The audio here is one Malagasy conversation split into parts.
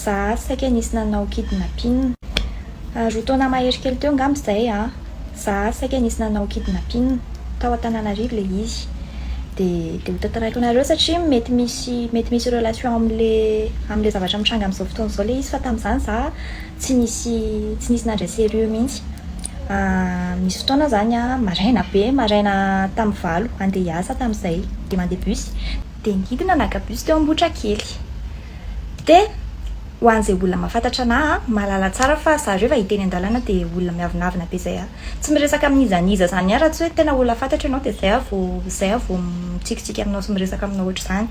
za saika nisy nanao kidnapping. Roa taona mahery kely teo angamba izay a. Za saika nisy nanao kidnapping tao Antananarivo le izy. De ho tantaraiko anareo satria mety misy relation am'le zavatra mitranga amin'izao fotoana izao le izy fa tamin'izany za tsy nisy nandray sérieux mihitsy. Misy fotoana zany a maraina tamin'ny 8 andeha hiasa tamin'izay de mandeha bus de nidina naka bus teo Ambotrakely. De ho an'izay olona mahafantatra anahy mahalala tsara fa zareo fa hiteny an-dalana de olona miavonavina be zay a. Tsy miresaka amin'izaniza zany a raha tsy hoe tena olona fantatra ianao de zay avo mitsikitsiky aminao sy miresaka aminao ohatr' zany.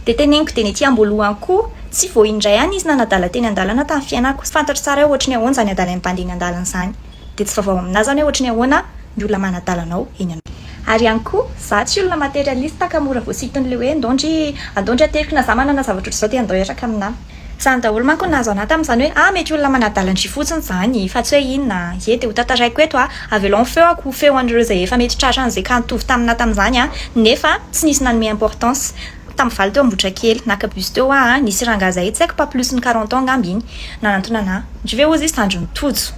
De teneniko teny ety amboalohany koa tsy vao indray any izy nanadala teny an-dalana tamin'ny fiainako. Fantatra tsara hoe ohatry ny ahoana zany adala mpandeha an-dalana zany. De tsy vaovao aminazy zany hoe ohatry ny ahoana ny olona manadala anao eny anao. Ary ihany koa za tsy olona materialista ka mora voasiton'le hoe andondry ateriko na za manana zavatra ohatr' zao de andao hiaraka aminahy. Zany daholo manko nahazo anahy tamin'izany hoe mety olona manadala ny fotsiny zany fa tsy hoe inona e de ho tantaraiko eto avelao feoko feo an'ireo zay efa mety tratra an'izay ka nitovy taminahy tamin'izany nefa tsy nisy nanome importance. Tamin'ny valy teo Ambotrakely naka bus teo nisy rangahy zay tsy haiko pas plus ny 40 ans angamba iny nanantona anahy ndry hoe ozy izy tandrony tojo.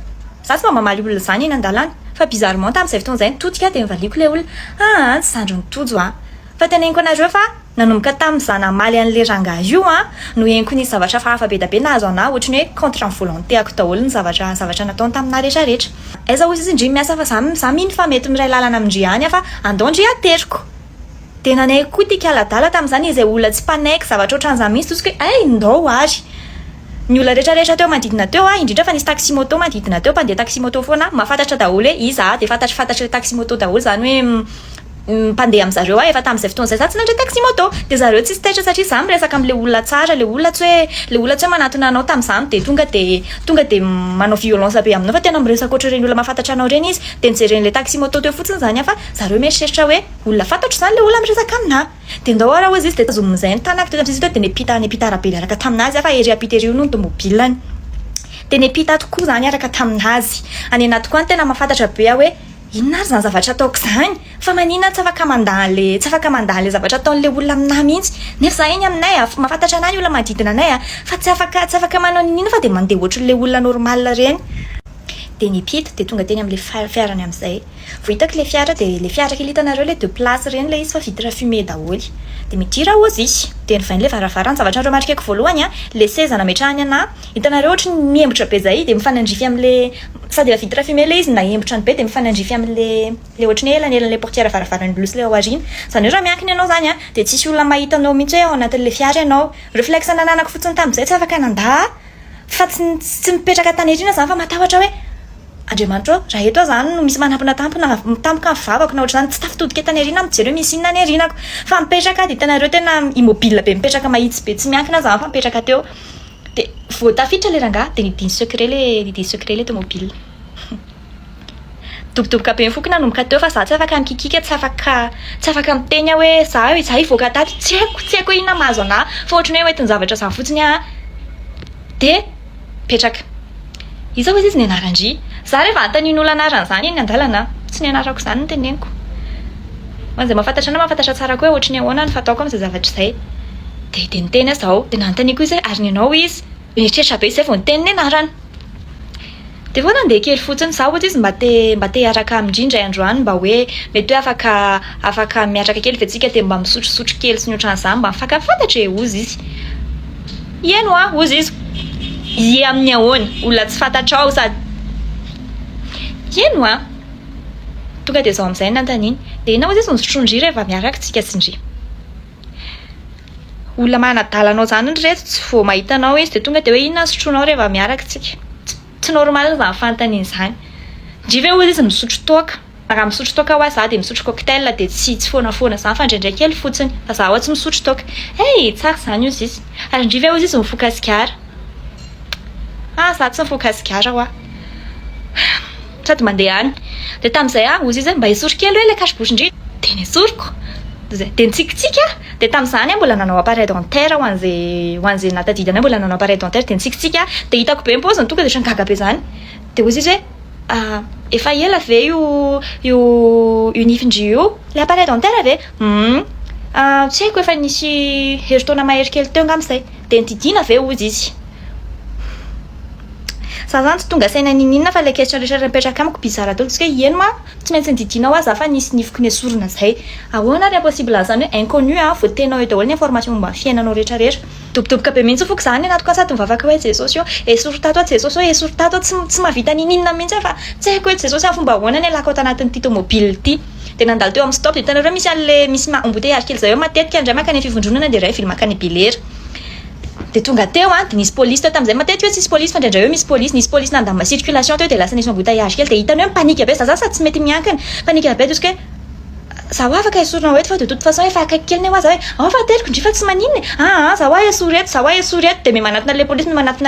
Za tsy mba mamaly olona zany eny an-dalana fa bizarrement tamin'izay fotoana zay nitodika de mivaliko le olona tsy tandrony tojo fa teneniko anareo fa nanomboka tamin'izany namaly an'le rangahy io no henoko nisy zavatra hafa be da be nahazo anahy ohatry ny hoe contre ny volonté-ako daholo ny zavatra nataony taminahy rehetrarehetra. Aiza ozy izy ndry miasa fa za miny fa mety miray lalana amindry any fa andondry ateriko. De nanay koa tia kaladala tamin'izany izay olona tsy mpanaiky zavatra ohatran'izany mihitsy tosika ndao ary. Ny olona rehetrarehetra teo manodidina teo indrindra fa nisy taxi moto manodidina teo mpandeha taxi moto foana mahafantatra daholo hoe iza de fantatra taxi moto daholo zany hoe mpandeha amin'zareo efa tamin'izay fotoana zay za tsy nandray taxi moto de zareo tsy taitra satria za miresaka am'le olona tsara le olona tsy hoe manatona anao tamin'izany de tonga de manao violence be aminao fa tena miresaka ohatry reny olona mahafantatra anao reny izy de nijeren'le taxi moto teo fotsiny zany fa zareo mieritreritra hoe olona fantatro zany le olona miresaka aminahy de ndao raha ozy izy de tazomizay ny tanako de tam'izay de nepita arabe araka taminazy fa ery apita ery no ny tomobilany de nepita tokoa zany araka taminazy any anaty koa tena mahafantatra be hoe inona ary zany zavatra ataoko zany fa manina tsy afaka mandaly le zavatra ataon'le olona aminahy mihitsy nefa za eny aminay mahafantatra anahy olona manodidina anay fa tsy afaka manao ninina fa de mandeha ohatrin'le olona normal reny. De nipita de tonga teny am'le fiarany am'izay vao hitako le fiara kely hitanareo le 2 places reny le izy fa vitre fumée daholy de midira ozy izy de nivain'le varavarana zavatra nareo marikako voalohany le seza nametrahany anahy hitanareo ohatry miembotra be zay de mifanandrify am'le sady vitre fumée le izy na embotrany be de mifanandrify am'le ohatry ny elanelan'le portière varavarany blusy le ao aoriana zany hoe raha miankiny anao zany de tsisy olona mahita anao mihitsy hoe ao anatin'le fiara ianao réflexe nananako fotsiny tamin'izay tsy afaka nandà fa tsy mipetraka tany aoriana zany fa matahotra hoe Andriamanitra raha eto zany no misy manampina tampoka ny vavako na ohatr' zany tsy tafitodika tany aoriana mijery hoe misy inona any aorianako fa mipetraka de hitanareo tena immobile be mipetraka mahitsy be tsy miankina zany fa mipetraka teo de vao tafiditra le rangahy de nidiny secret le tomobile dobodoboka be mifoky nanomboka teo fa za tsy afaka mikikika tsy afaka miteny hoe za ivoaka tato tsy haiko inona mahazo anahy fa ohatry ny hoe hoentin'ny zavatra zany fotsiny de petraka iza ozy izy ny anarandry za rehefa antanin'olona anarany zany eny an-dalana tsy ny anarako zany ny teneniko manzay mahafantatra tsara koa hoe ohatry ny ahoana ny fataoko amin'izay zavatra izay de niteny zao de nanontaniako izy ary ny anao izy mieritreritra be izay vao niteny ny anarany de vao nandeha kely fotsiny za ohatry izy mba te hiaraka amindrindray andro any mba hoe mety hoe afaka miaraka kely fetsika de mba misotrosotro kely sy ny ohatran'izany mba mifakafantatra ozy izy ieno ozy izy ie amin'ny ahoany olona tsy fantatrao sady ieno tonga de zao am'izay nantaniny de ina ozy izy nisotrondry rehefa miaraka tsika sindry olona manadala anao zany ny reto tsy vao mahita anao izy de tonga de hoe inona sotronao rehefa miaraka tsika tsy normal zany fantaniny zany ndry ve ozy izy misotro toaka raha misotro toaka ho za de misotro cocktail de tsy foana zany fa ndraindray kely fotsiny fa za tsy misotro toaka tsara zany ozy izy ary ndry ve ozy izy mifoka asikara za tsy mifoka asikara sady mandeha any de tamin'izay ozy izy mba hisoro kely hoe le cache-bouche de nisoroko de nitsikitsika de tamin'izany mbola nanao appareil dentaire ho an'izay natadidana mbola nanao appareil dentaire de nitsikitsika de hitako be paoziny tonga de trangagaga be zany de ozy izy hoe efa ela ve io nifindry io le appareil dentaire ve tsy haiko efa nisy herintaona mahery kely teo angamba izay de nitidina ve ozy izy za zany tsy tonga saina ninina fa le question rehetra mipetraka amiko bizarre daholo tsika eny ma tsy maintsy nididianao aza fa nisy nifiko ny esorina zay ahoana ary impossible zany hoe inconnu voatenao eo daholo ny information momba fiainanao rehetrarehetra dobodoboka be mihitsy foko zany anaty ko sady mivavaka hoe jeux sociaux esoro tato jeux sociaux esoro tato tsy mahavita ninina mihitsy fa tsy haiko hoe jeux sociaux fomba ahoana ny alako ato anatin'ity tomobile ity de nandalo teo amin'ny stop de hitanareo misy an'le misy embouteillage kely zay eo matetika indray makany fivondronana de ray vily makany belera de tonga teo de nisy police teo tam'izay matetika hoe tsisy police fa ndraindray hoe misy police nandamba circulation teo de lasa nisy embouteillage kely de hitany hoe panique be za tsy mety miankina panique be jusque zaho afaka esorina eto fa de toute façon efa akaiky kely ny hoe za fa teriko ndry fa tsy maninona za esoreto de me manatona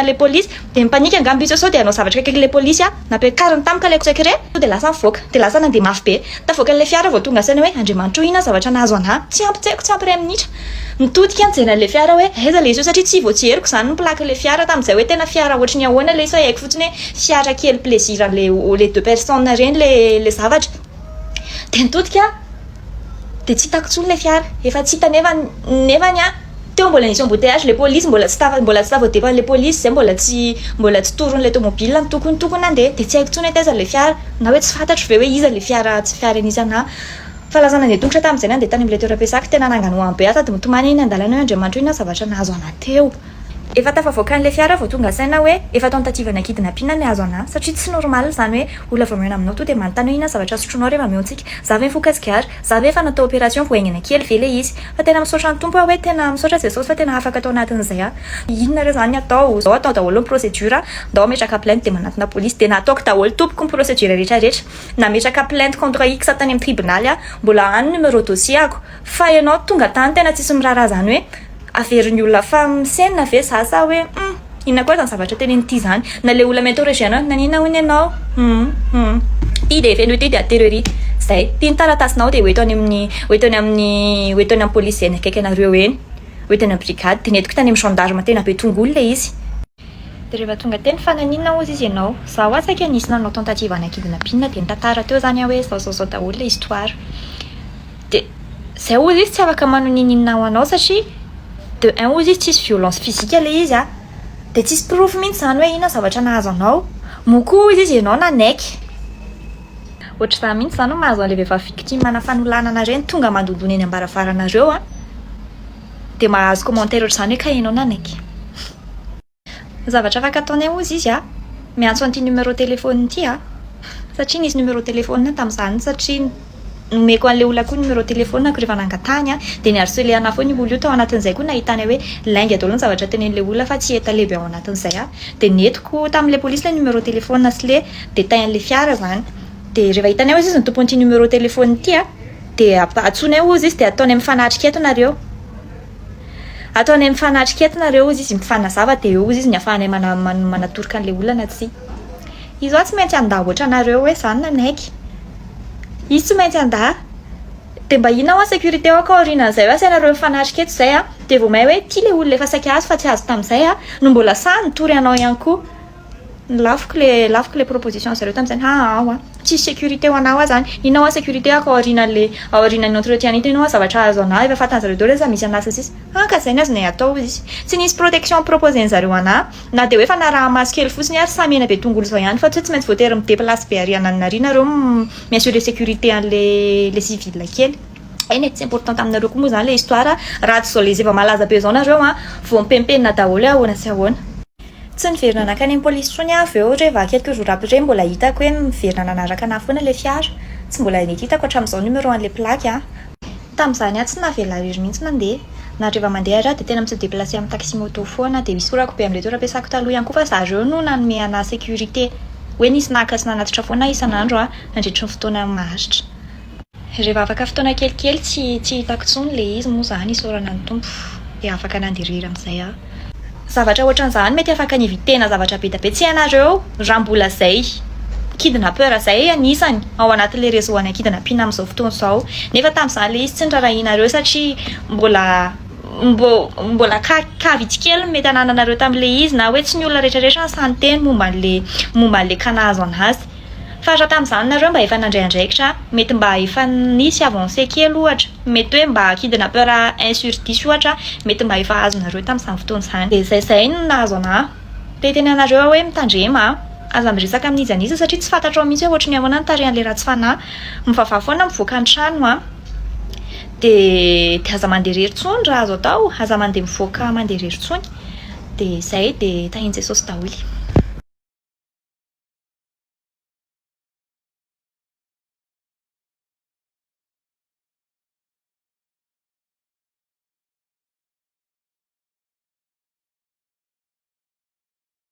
le police de mipanique angamba izy sao de anao zavatra akaiky le police napekariny tamika le secret de lasa mivoaka de lasa nandeha mafy be tavoaka le fiara vao tonga saina hoe andriamanitro ina zavatra nahazo anahy tsy ampitseko tsy ampy ray minitra mitodika anjena le fiara hoe aiza le izy satria tsy voatseriko zany no plaque le fiara tam'izay hoe tena fiara ohatry ny ahoana le izy haiko fotsiny hoe fiara kely plaisir les deux personnes reny le zavatra de nitodika de tsy hitako tsony le fiara efa tsy hita nefany teo mbola nisy embouteillage le police mbola tsy tavoadefa le police zay mbola tsy torony le tomobile ny tokony nandeha de tsy haiko tsony taiza le fiara na hoe tsy fantatro ve hoe iza le fiara tsy fiara an'izana fa laza nandeha tongotra tam'izay nandeha tany am'le toeram-piasako tena nanganohany be sady mitomany iny andalana hoe andriamanitro ina zavatra nahazo anahy teo efa tafavoaka an'le fiara vao tonga saina hoe efa tao nitativana kidnapping ny azo anahy satria tsy normal zany hoe olona vao miona aminao to de manontany hoe ina zavatra sotronao rehefa miontsika za ve mifokatsykary za ve efa natao opération voaingana kely ve le izy fa tena misaotra ny tompo hoe tena misaotra jesosy fa tena afaka atao anatin'izay inona re zany atao zao atao daholo ny procédure ndao ametraka plainte de manatona police de nataoko daholo tompoko ny procédure rehetrarehetra nametraka plainte contre x tany amin'ny tribunal mbola any numéro dossier ako fa ianao tonga tany tena tsisy mirara zany hoe averiny olona fa misenina ve sa hoe inona koa zany zavatra tenen'ity zany na le olona mentorégena nanina hoiny ianao ty de feno ity de aterrorie zay ty ny taratasinao de hoetony amin'ny police eny akaiky anareo eny hoetony amin'ny brigade de netiko tany amin'ny gendarme tena be tongolo le izy de rehefa tonga teny fananinona ozy izy ianao za ho atsaka nisy nanao tentative ana kidnapping de nitantara teo zany hoe zao daholo le histoire de zay ozy izy tsy afaka manoninina ho anao satria de un ozy izy tsisy violence physique le izy de tsisy proof mihitsy zany hoe ina zavatra nahazo anao moko izy ianao nanaiky ohatra za mihitsy zany mahazo an'le vehivavy victime mana fanolanana reny tonga mandondona eny ambaravaranareo de mahazo commentaire ohatra zany hoe ka ianao nanaiky zavatra afaka ataonay ozy izy miantso an'ity numéro téléphone ity satria nisy numéro téléphone tam'izany satria nomeko an'le olona koa numéro téléphone ako rehefa nangatany de ny harcelena foa ny olo io tao anatin'izay koa nahitany hoe lainga daholo ny zavatra tenen'le olona fa tsy eta lehibe ao anatin'izay de netiko tam'le police le numéro téléphone sy le détail an'le fiara zany de rehefa hitany ozy izy ny tompon'ity numéro téléphone ity de atsony ozy izy de ataony amin'ny fanatrika eto nareo ataony amin'ny fanatrika eto nareo ozy izy mifanazava de eo ozy izy ny afahanay manatorika an'le olana tsy izy tsy maintsy andà ohatra nareo hoe zany nanaiky izy tsy maintsy andà de mba ina ho sécurité ao akaorinan'izay hoe asanareo mifanatrika eto zay de vao mahay hoe ty le olona efa saika azy fa tsy azo tam'izay no mbola sa nitory anao ihany koa lafiko le proposition zareo tam'izany tsisy sécurité ho anao zany ina ho sécurité aorinan'ny entretien ity inao zavatra azo anao efa fantany zareo daholo za misy anasa sisy ka zay ny azonay atao izy tsy nisy protection proposé zareo anah na de hoe fa na raha maso kely fotsiny ary samena be tongolo zao ihany fa tsy maintsy voatery mideplace be ary ananareo nareo miassurer sécurité an'le civil kely eny tsy important aminareo koa moa zany le histoire raha tsy zao le izy efa malaza be zao nareo vao mipempenina daholo ahoana sy ahoana tsy niverina nakany amin'ny police tsony avy eo rehefa quelques jours après mbola hitako hoe miverina nanaraka anahy foana le fiara tsy mbola nety hitako hatramin'izao numéro an'le plaque tam'izany tsy navela rery mihitsy mandeha na rehefa mandeha raha de tena mitsy déplacer amin'ny taxi moto foana de misy korako be amin'le toeram-piasako taloha ihany koa fa zareo no nanome ana sécurité hoe nisy nakasy nanatitra foana isan'andro nandritry ny fotoana maharitra rehefa afaka fotoana kelikely tsy hitako tsony le izy moa zany isaorana ny tompo de afaka nanderery amin'izay zavatra ohatran'izany mety afaka nivitena zavatra be da be tsy hainareo raha mbola zay kidnappeur zay anisany ao anatin'le réseau ana kidnapping amin'izao fotoana izao nefa tam'izany le izy tsy nirarahinareo satria mbola kavitsy kely mety anananareo tam'le izy na hoe tsy ny olona rehetrarehetra sany teny momba an'le kanazo anazy fa raha tam'izany nareo mba efa nandray andraikitra mety mba efa nisy avancé kely ohatra mety hoe mba kidnappeur 1 sur 10 ohatra mety mba efa azonareo tam'izany fotoana izany de zay no nahazo anahy de tena nareo hoe mitandrema aza miresaka amin'izy an'izy satria tsy fantatrao mihitsy hoe ohatrany ahoana ny tarehan'le raha tsy fanahy mivavah foana mivoaka ny trano a de aza mandeha rery-tsony raha azo atao aza mandeha mivoaka mandeha rery-tsony de zay de tahian-Jesosy daholo